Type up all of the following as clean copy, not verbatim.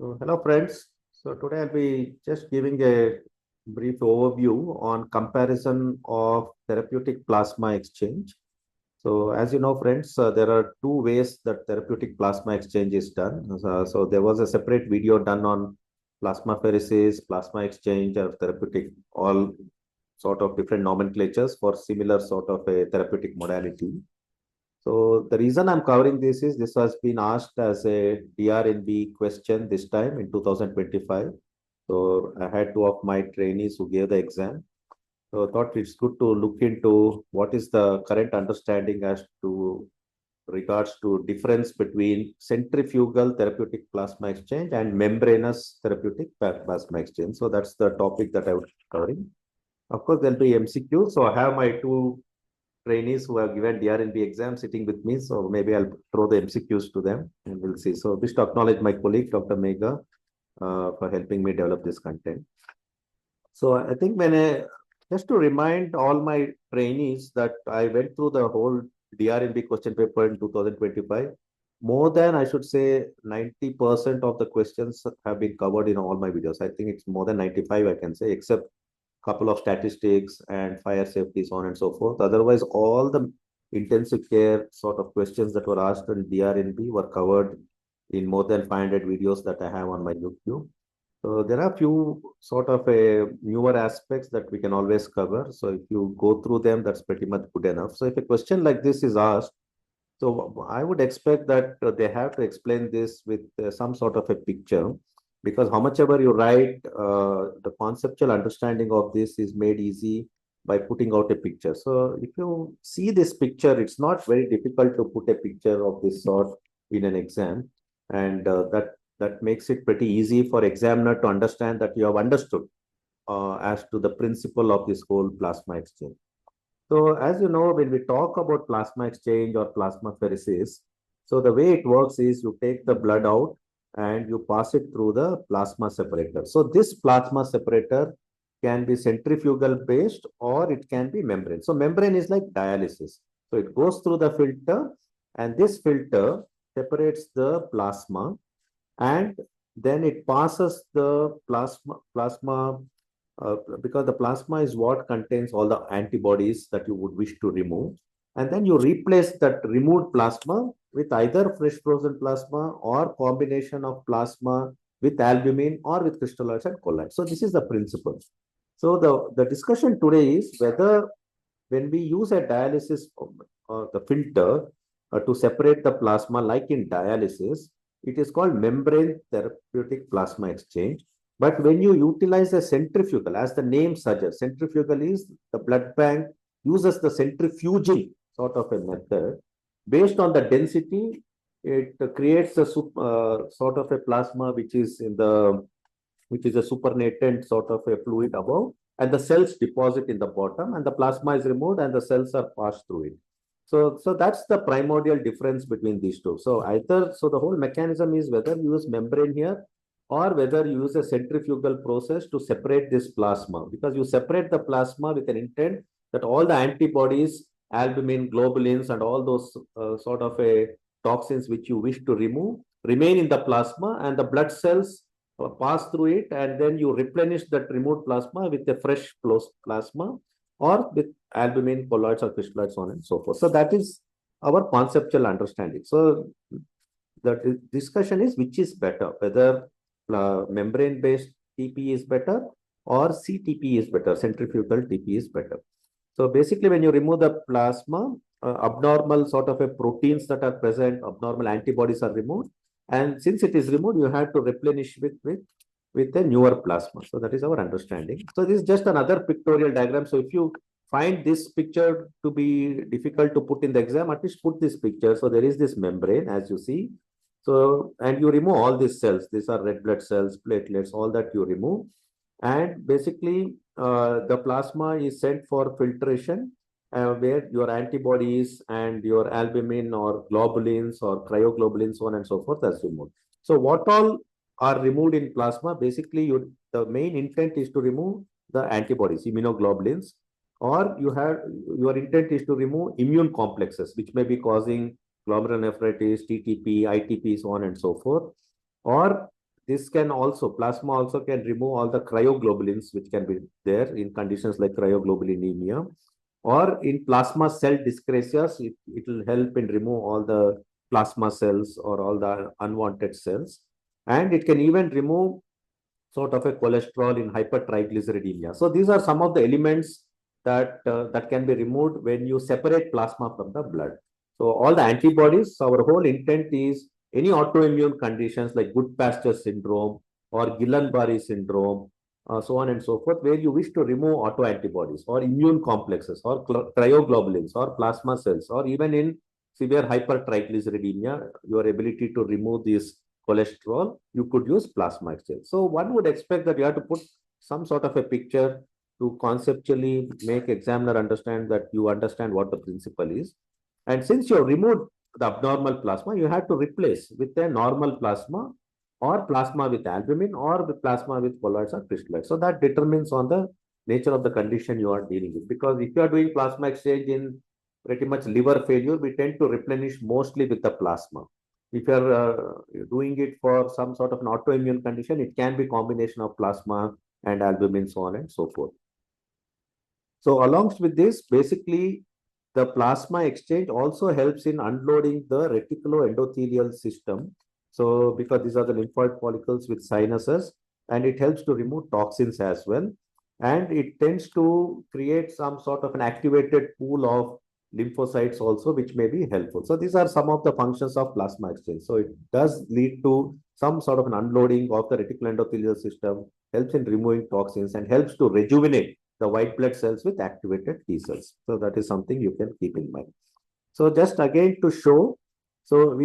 Hello friends. So today I'll be just giving a brief overview on comparison of therapeutic plasma exchange. So as you know friends, there are two ways that therapeutic plasma exchange is done. So there was a separate video done on plasmapheresis, plasma exchange or therapeutic, all sort of different nomenclatures for similar sort of a therapeutic modality. So the reason I'm covering this is this has been asked as a DrNB question this time in 2025. So I had two of my trainees who gave the exam. So I thought it's good to look into what is the current understanding as to regards to difference between centrifugal therapeutic plasma exchange and membranous therapeutic plasma exchange. So that's the topic that I would be covering. Of course, there'll be MCQ. So I have my two trainees who have given DrNB exam sitting with me. So maybe I'll throw the MCQs to them and we'll see. So wish to acknowledge my colleague, Dr. Megha, for helping me develop this content. So I think just to remind all my trainees that I went through the whole DrNB question paper in 2025. More than I should say 90% of the questions have been covered in all my videos. I think it's more than 95, I can say, except couple of statistics and fire safety, so on and so forth. Otherwise, all the intensive care sort of questions that were asked in DrNB were covered in more than 500 videos that I have on my YouTube. So there are few sort of newer aspects that we can always cover. So if you go through them, that's pretty much good enough. So if a question like this is asked, so I would expect that they have to explain this with some sort of a picture, because how much ever you write, the conceptual understanding of this is made easy by putting out a picture. So if you see this picture, it's not very difficult to put a picture of this sort in an exam, and that makes it pretty easy for examiner to understand that you have understood as to the principle of this whole plasma exchange. So as you know, when we talk about plasma exchange or plasmapheresis, so the way it works is you take the blood out and you pass it through the plasma separator. So this plasma separator can be centrifugal based or it can be membrane. So membrane is like dialysis. So it goes through the filter and this filter separates the plasma and then it passes the plasma because the plasma is what contains all the antibodies that you would wish to remove. And then you replace that removed plasma with either fresh frozen plasma or combination of plasma with albumin or with crystalloids and colloids. So this is the principle. So the discussion today is whether when we use a dialysis, the filter to separate the plasma, like in dialysis, it is called membrane therapeutic plasma exchange. But when you utilize a centrifugal, as the name suggests, centrifugal is the blood bank uses the centrifuging sort of a method. Based on the density, it creates a sort of a plasma which is a supernatant sort of a fluid above, and the cells deposit in the bottom, and the plasma is removed, and the cells are passed through it. So that's the primordial difference between these two. So the whole mechanism is whether you use membrane here or whether you use a centrifugal process to separate this plasma, because you separate the plasma with an intent that all the antibodies, albumin, globulins, and all those sort of a toxins which you wish to remove remain in the plasma, and the blood cells pass through it, and then you replenish that removed plasma with a fresh plasma or with albumin, colloids, or crystalloids, so on and so forth. So that is our conceptual understanding. So the discussion is which is better, whether membrane-based TPE is better or cTPE is better, centrifugal TPE is better. So basically, when you remove the plasma, abnormal sort of a proteins that are present, abnormal antibodies are removed. And since it is removed, you have to replenish with a newer plasma. So that is our understanding. So this is just another pictorial diagram. So if you find this picture to be difficult to put in the exam, at least put this picture. So there is this membrane, as you see. So, and you remove all these cells. These are red blood cells, platelets, all that you remove. And basically, the plasma is sent for filtration, where your antibodies and your albumin or globulins or cryoglobulins, so on and so forth, is removed. So what all are removed in plasma? Basically, the main intent is to remove the antibodies, immunoglobulins, or your intent is to remove immune complexes, which may be causing glomerulonephritis, TTP, ITP, so on and so forth. Or this can also, plasma also can remove all the cryoglobulins, which can be there in conditions like cryoglobulinemia, or in plasma cell dyscrasias, it will help in remove all the plasma cells or all the unwanted cells. And it can even remove sort of a cholesterol in hypertriglyceridemia. So these are some of the elements that can be removed when you separate plasma from the blood. So all the antibodies, our whole intent is any autoimmune conditions like Goodpasture syndrome or Guillain-Barré syndrome, so on and so forth, where you wish to remove autoantibodies or immune complexes or cryoglobulins or plasma cells, or even in severe hypertriglyceridemia, your ability to remove these cholesterol, you could use plasma exchange. So one would expect that you have to put some sort of a picture to conceptually make examiner understand that you understand what the principle is. And since you have removed the abnormal plasma, you have to replace with a normal plasma or plasma with albumin or with plasma with colloids or crystalloids. So that determines on the nature of the condition you are dealing with. Because if you are doing plasma exchange in pretty much liver failure, we tend to replenish mostly with the plasma. If you are doing it for some sort of an autoimmune condition, it can be combination of plasma and albumin, so on and so forth. So along with this, basically, the plasma exchange also helps in unloading the reticuloendothelial system. So because these are the lymphoid follicles with sinuses, and it helps to remove toxins as well. And it tends to create some sort of an activated pool of lymphocytes also, which may be helpful. So these are some of the functions of plasma exchange. So it does lead to some sort of an unloading of the reticuloendothelial system, helps in removing toxins, and helps to rejuvenate the white blood cells with activated T cells. So that is something you can keep in mind. So just again to show, so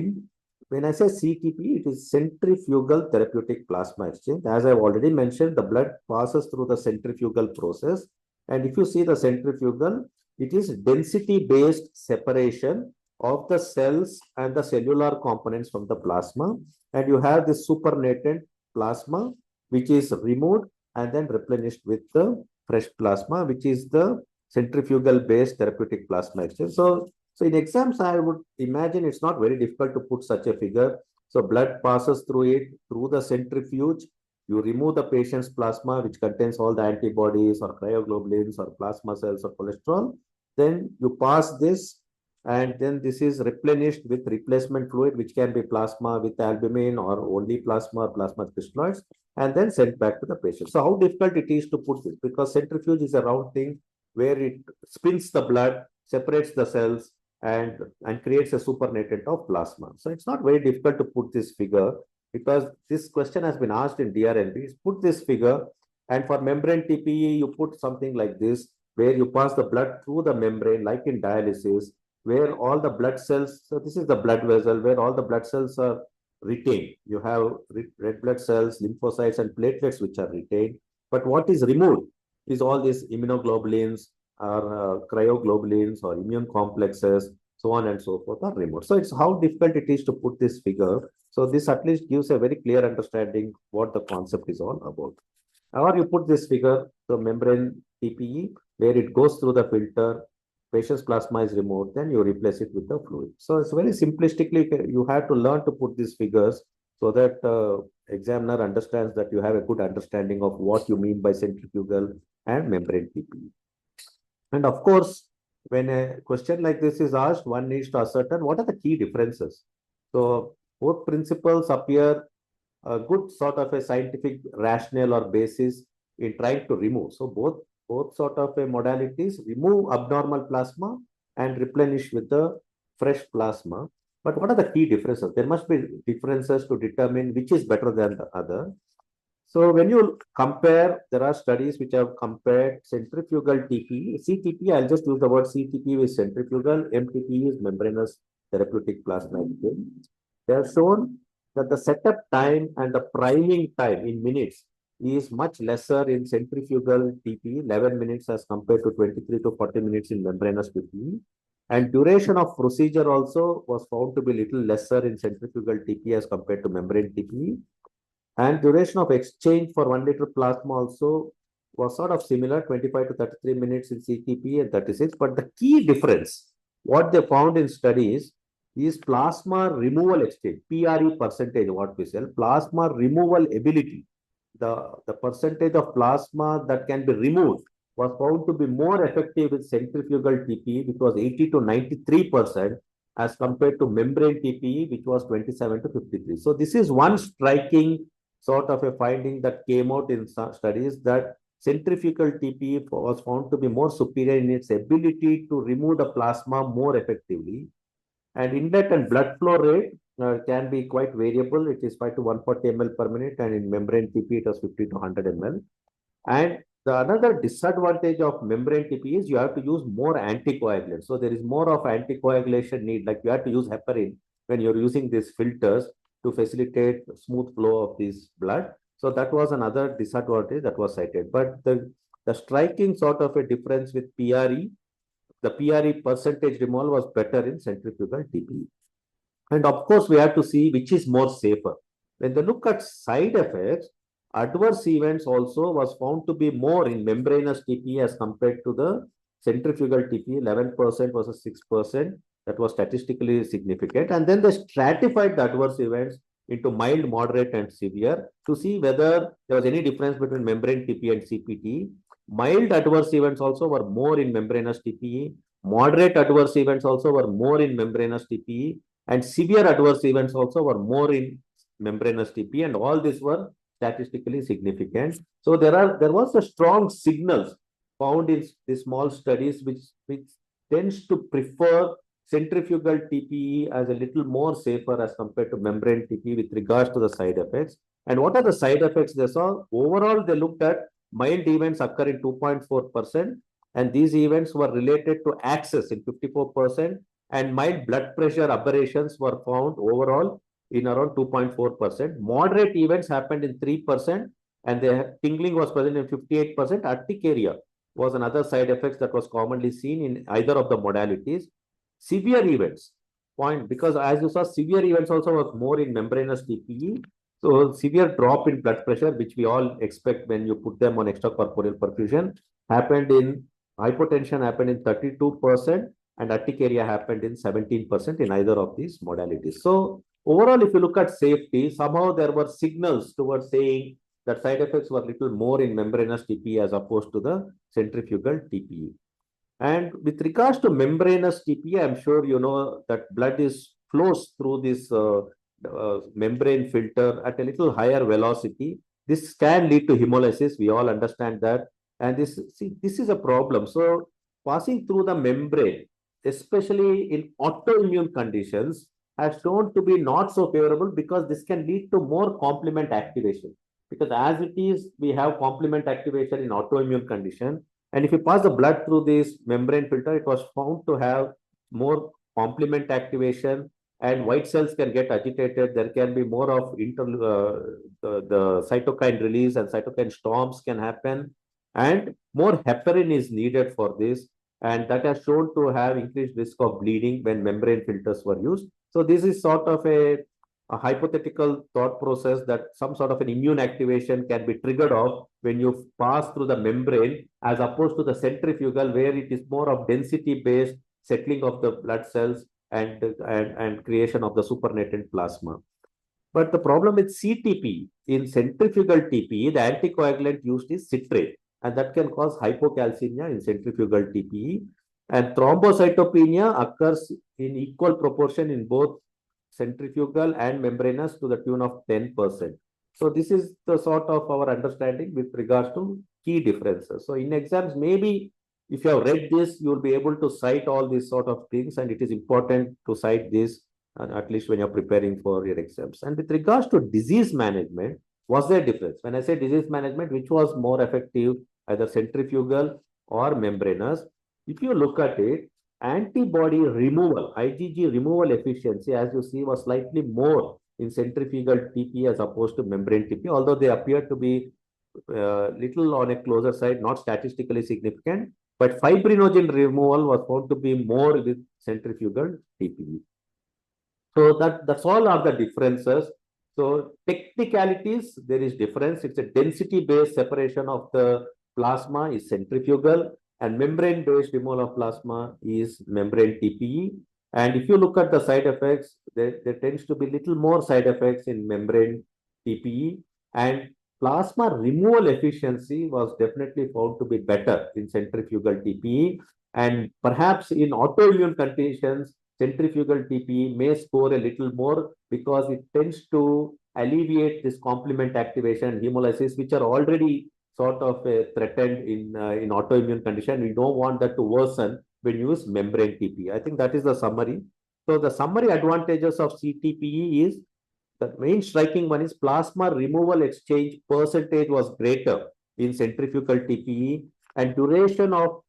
when I say cTPE, it is centrifugal therapeutic plasma exchange. As I've already mentioned, the blood passes through the centrifugal process. And if you see the centrifugal, it is density-based separation of the cells and the cellular components from the plasma. And you have this supernatant plasma, which is removed and then replenished with the fresh plasma, which is the centrifugal-based therapeutic plasma exchange. So in exams, I would imagine it's not very difficult to put such a figure. So blood passes through it, through the centrifuge. You remove the patient's plasma, which contains all the antibodies or cryoglobulins or plasma cells or cholesterol. Then you pass this, and then this is replenished with replacement fluid, which can be plasma with albumin or only plasma or plasma crystalloids, and then sent back to the patient. So how difficult it is to put this? Because centrifuge is a round thing where it spins the blood, separates the cells, and creates a supernatant of plasma. So it's not very difficult to put this figure, because this question has been asked in DrNB. Put this figure, and for membrane TPE, you put something like this, where you pass the blood through the membrane, like in dialysis, where all the blood cells, so this is the blood vessel, where all the blood cells are retained. You have red blood cells, lymphocytes, and platelets, which are retained. But what is removed is all these immunoglobulins, or cryoglobulins, or immune complexes, so on and so forth, are removed. So it's how difficult it is to put this figure. So this at least gives a very clear understanding what the concept is all about. Or you put this figure, the membrane TPE, where it goes through the filter, patient's plasma is removed, then you replace it with the fluid. So it's very simplistically, you have to learn to put these figures so that examiner understands that you have a good understanding of what you mean by centrifugal and membrane TPE. And of course, when a question like this is asked, one needs to ascertain what are the key differences. So both principles appear a good sort of a scientific rationale or basis in trying to remove. So both sort of a modalities remove abnormal plasma and replenish with the fresh plasma. But what are the key differences? There must be differences to determine which is better than the other. So when you compare, there are studies which have compared centrifugal TPE, cTPE, I'll just use the word cTPE with centrifugal, mTPE is membranous therapeutic plasma exchange. They have shown that the setup time and the priming time in minutes is much lesser in centrifugal TPE, 11 minutes as compared to 23 to 40 minutes in membranous TPE. And duration of procedure also was found to be little lesser in centrifugal TPE as compared to membrane TPE. And duration of exchange for 1 liter plasma also was sort of similar, 25 to 33 minutes in cTPE and 36. But the key difference, what they found in studies, is plasma removal exchange, PRE percentage, what we say, plasma removal ability. The percentage of plasma that can be removed was found to be more effective with centrifugal TPE, which was 80 to 93%, as compared to membrane TPE, which was 27 to 53. So this is one striking sort of a finding that came out in some studies, that centrifugal TPE was found to be more superior in its ability to remove the plasma more effectively. And inlet and blood flow rate can be quite variable. It is 5 to 140 ml per minute, and in membrane TPE, it was 50 to 100 ml. And the another disadvantage of membrane TPE is you have to use more anticoagulants. So there is more of anticoagulation need, like you have to use heparin when you're using these filters to facilitate smooth flow of this blood. So that was another disadvantage that was cited. But the striking sort of a difference with PRE, the PRE percentage removal was better in centrifugal TPE. And of course, we have to see which is more safer. When they look at side effects, adverse events also was found to be more in membranous TPE as compared to the centrifugal TPE, 11% versus 6%. That was statistically significant. And then they stratified the adverse events into mild, moderate, and severe to see whether there was any difference between membrane TPE and CPT. Mild adverse events also were more in membranous TPE. Moderate adverse events also were more in membranous TPE. And severe adverse events also were more in membranous TPE, and all these were statistically significant. So there was a strong signals found in these small studies, which tends to prefer centrifugal TPE as a little more safer as compared to membrane TPE with regards to the side effects. And what are the side effects they saw? Overall, they looked at mild events occur in 2.4%, and these events were related to access in 54%, and mild blood pressure aberrations were found overall in around 2.4%. Moderate events happened in 3%, and the tingling was present in 58%. Urticaria was another side effect that was commonly seen in either of the modalities. Severe events, because as you saw, severe events also was more in membranous TPE. So severe drop in blood pressure, which we all expect when you put them on extracorporeal perfusion, happened in hypotension happened in 32%, and urticaria happened in 17% in either of these modalities. So overall, if you look at safety, somehow there were signals towards saying that side effects were little more in membranous TPE as opposed to the centrifugal TPE. And with regards to membranous TPE, I'm sure you know that blood flows through this membrane filter at a little higher velocity. This can lead to hemolysis. We all understand that. And this is a problem. So passing through the membrane, especially in autoimmune conditions, has shown to be not so favorable, because this can lead to more complement activation. Because as it is, we have complement activation in autoimmune condition. And if you pass the blood through this membrane filter, it was found to have more complement activation, and white cells can get agitated. There can be more of the cytokine release, and cytokine storms can happen. And more heparin is needed for this. And that has shown to have increased risk of bleeding when membrane filters were used. So this is sort of a hypothetical thought process that some sort of an immune activation can be triggered off when you pass through the membrane, as opposed to the centrifugal, where it is more of density based settling of the blood cells and creation of the supernatant plasma. But the problem with cTPE, in centrifugal TPE, the anticoagulant used is citrate, and that can cause hypocalcemia in centrifugal TPE. And thrombocytopenia occurs in equal proportion in both centrifugal and membranous to the tune of 10%. So this is the sort of our understanding with regards to key differences. So in exams, maybe if you have read this, you'll be able to cite all these sort of things, and it is important to cite this at least when you're preparing for your exams. And with regards to disease management, was there a difference? When I say disease management, which was more effective, either centrifugal or membranous? If you look at it, antibody removal, IgG removal efficiency, as you see, was slightly more in centrifugal TPE as opposed to membrane TPE, although they appear to be little on a closer side, not statistically significant. But fibrinogen removal was found to be more with centrifugal TPE. So that's all of the differences. So technicalities, there is difference. It's a density-based separation of the plasma is centrifugal, and membrane-based removal of plasma is membrane TPE. And if you look at the side effects, there tends to be little more side effects in membrane TPE, and plasma removal efficiency was definitely found to be better in centrifugal TPE. And perhaps in autoimmune conditions, centrifugal TPE may score a little more because it tends to alleviate this complement activation, hemolysis, which are already sort of threatened in autoimmune condition. We don't want that to worsen when you use membrane TPE. I think that is the summary. So the summary advantages of cTPE is the main striking one is plasma removal exchange percentage was greater in centrifugal TPE, and duration of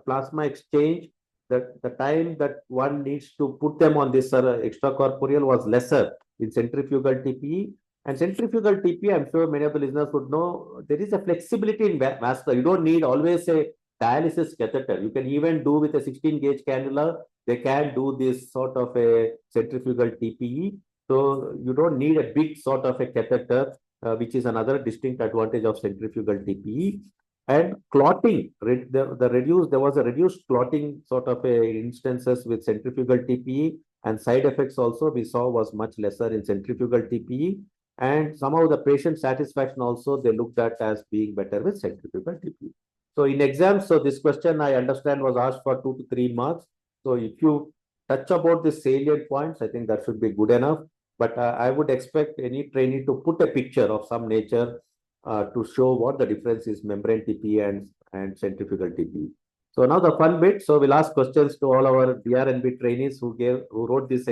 plasma exchange, the time that one needs to put them on this extracorporeal was lesser in centrifugal TPE. And centrifugal TPE, I'm sure many of the listeners would know, there is a flexibility in vascular. You don't need always a dialysis catheter. You can even do with a 16 gauge cannula. They can do this sort of a centrifugal TPE. So you don't need a big sort of a catheter, which is another distinct advantage of centrifugal TPE. And clotting, there was a reduced clotting sort of a instances with centrifugal TPE, and side effects also we saw was much lesser in centrifugal TPE. And somehow the patient satisfaction also they looked at as being better with centrifugal TPE. So in exams, so this question I understand was asked for 2 to 3 marks. So if you touch about the salient points, I think that should be good enough. But I would expect any trainee to put a picture of some nature to show what the difference is membrane TPE and centrifugal TPE. So now the fun bit. So we'll ask questions to all our DrNB trainees who wrote this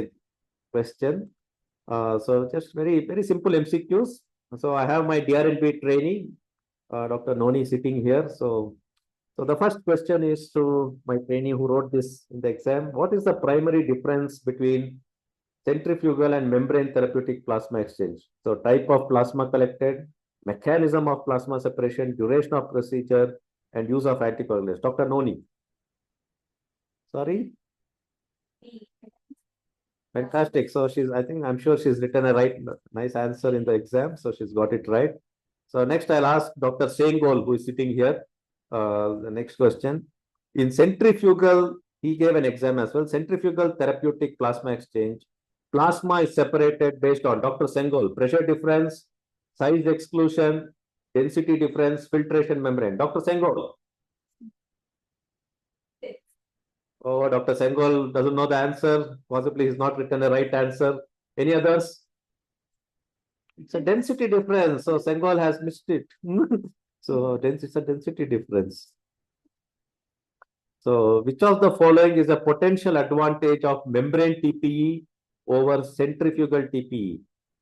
question. So just very simple MCQs. So I have my DrNB trainee, Dr. Noni, sitting here. So the first question is to my trainee who wrote this in the exam. What is the primary difference between centrifugal and membrane therapeutic plasma exchange? So type of plasma collected, mechanism of plasma separation, duration of procedure, and use of anticoagulants. Dr. Noni. Sorry? Fantastic. So I'm sure she's written a nice answer in the exam. So she's got it right. So next I'll ask Dr. Sengol, who is sitting here. The next question. In centrifugal, he gave an exam as well. Centrifugal therapeutic plasma exchange. Plasma is separated based on Dr. Sengol, pressure difference, size exclusion, density difference, filtration membrane. Dr. Sengol. Oh, Dr. Sengol doesn't know the answer. Possibly he's not written a right answer. Any others? It's a density difference. So Sengol has missed it. So it's a density difference. So which of the following is a potential advantage of membrane TPE over centrifugal TPE?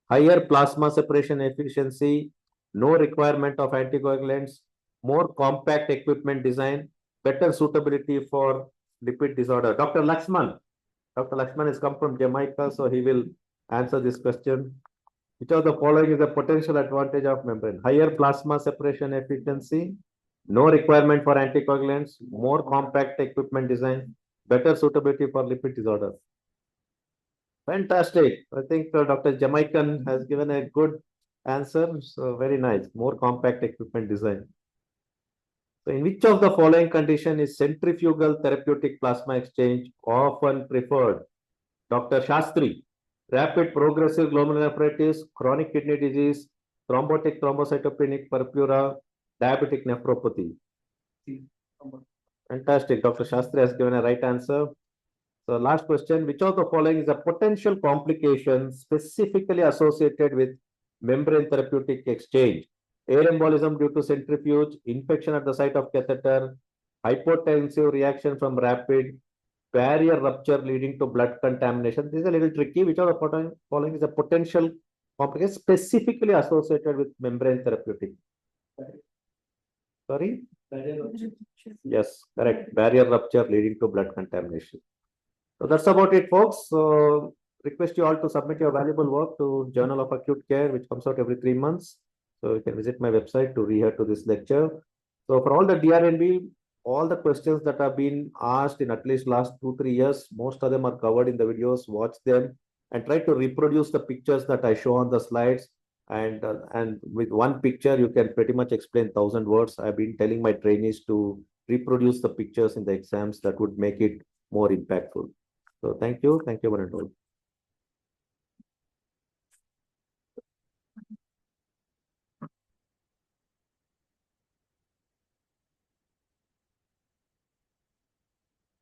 Higher plasma separation efficiency, no requirement of anticoagulants, more compact equipment design, better suitability for lipid disorder. Dr. Lakshman. Dr. Lakshman has come from Jamaica, so he will answer this question. Which of the following is a potential advantage of membrane? Higher plasma separation efficiency, no requirement for anticoagulants, more compact equipment design, better suitability for lipid disorder. Fantastic. I think Dr. Jamaican has given a good answer. So very nice. More compact equipment design. So in which of the following condition is centrifugal therapeutic plasma exchange often preferred? Dr. Shastri. Rapid progressive glomerulonephritis, chronic kidney disease, thrombotic thrombocytopenic purpura, diabetic nephropathy. Fantastic. Dr. Shastri has given a right answer. So last question, which of the following is a potential complication specifically associated with membrane therapeutic exchange? Air embolism due to centrifuge, infection at the site of catheter, hypotensive reaction from rapid, barrier rupture leading to blood contamination. This is a little tricky. Which of the following is a potential complication specifically associated with membrane therapeutic? Sorry? Yes, correct. Barrier rupture leading to blood contamination. So that's about it, folks. So request you all to submit your valuable work to Journal of Acute Care, which comes out every 3 months. So you can visit my website to rehear to this lecture. So for all the DrNB, all the questions that have been asked in at least last 2-3 years, most of them are covered in the videos. Watch them and try to reproduce the pictures that I show on the slides. And with one picture, you can pretty much explain 1,000 words. I've been telling my trainees to reproduce the pictures in the exams that would make it more impactful. So thank you. Thank you, one and all.